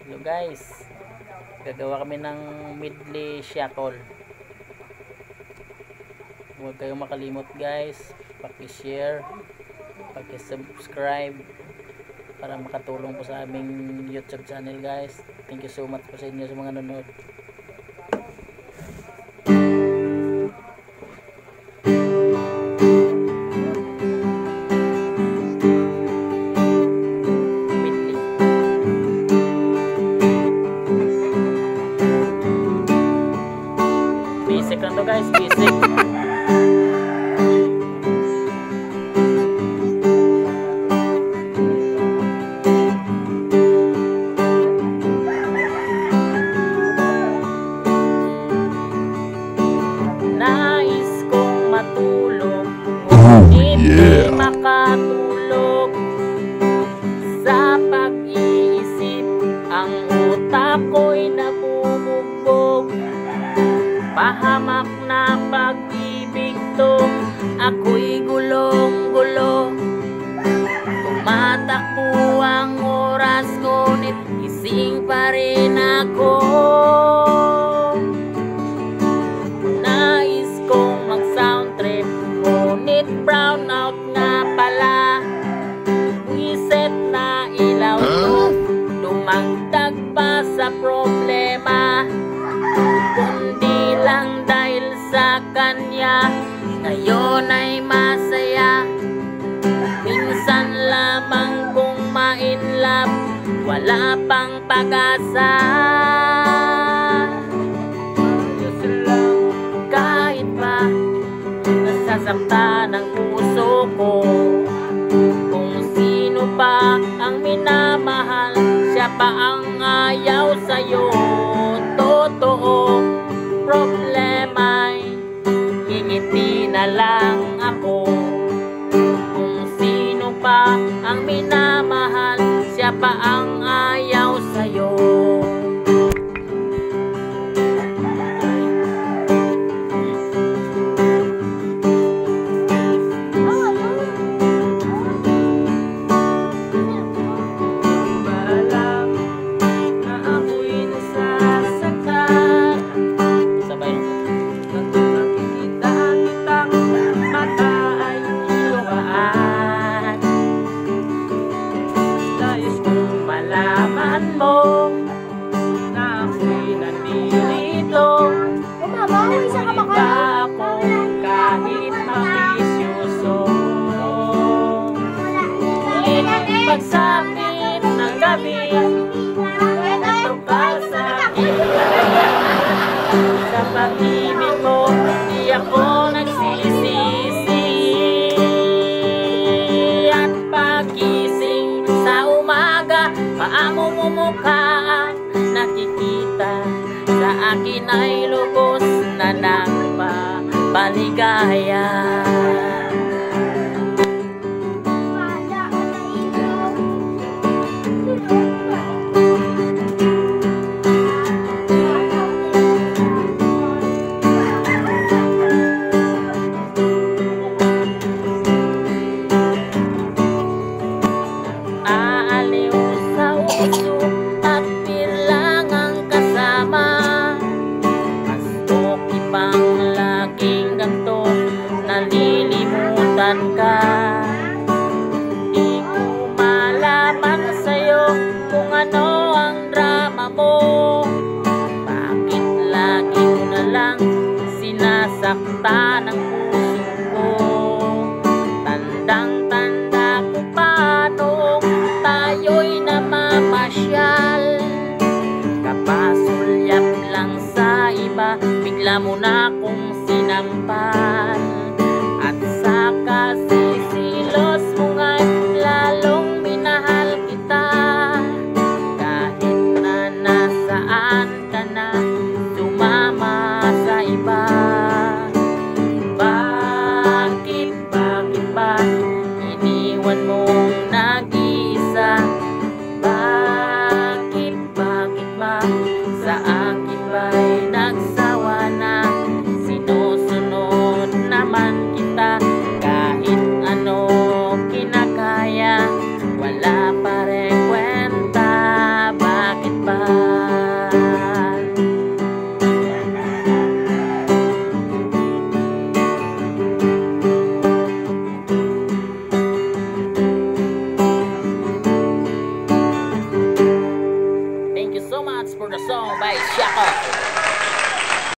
Hello guys, gagawa kami ng medley shackle. Huwag kayong makalimot guys, paki-share, paki-subscribe para makatulong po sa aming YouTube channel guys. Thank you so much po sa inyo sa mga nanonood. Basic lang to guys, basic. Nais kong matulog, hindi makatulog sa pag-iisip, ang utak ko'y nabubugbog. Pahamak na pag-ibig to, ako'y gulong-gulo. Tumatakbo ang oras, ngunit gising pa rin ako. Nais kong mag-sound trip, ngunit brown out nga pala. Wiset na ilaw to, dumagdag pa sa problema. Kundi lang dahil sa kanya, ngayon ay masaya. Minsan lamang kung ma-inlove, wala pang pag-asa. Kahit pa nasasaktan ang puso ko, kung sino pa ang minamahal, siya pa ang ayaw sa'yo. Totoo, problema'y ngingiti na lang ako. Kung sino pa ang minamahal, siya pa ang ayaw sa'yo. Malaman mo na ako'y nandito, kumita ako kahit mabisyoso. Pagsapit ng gabi, natuka sa akin. Sa pag-ibig mo, di ako nagsisisi. At pagising sa umaga, paamo mo mukha nakikita, sa akin ay lubos na nagpapaligaya. Aaliw sa uso at bilang ang kasama, mas okay pang laging ganto. song by Shako.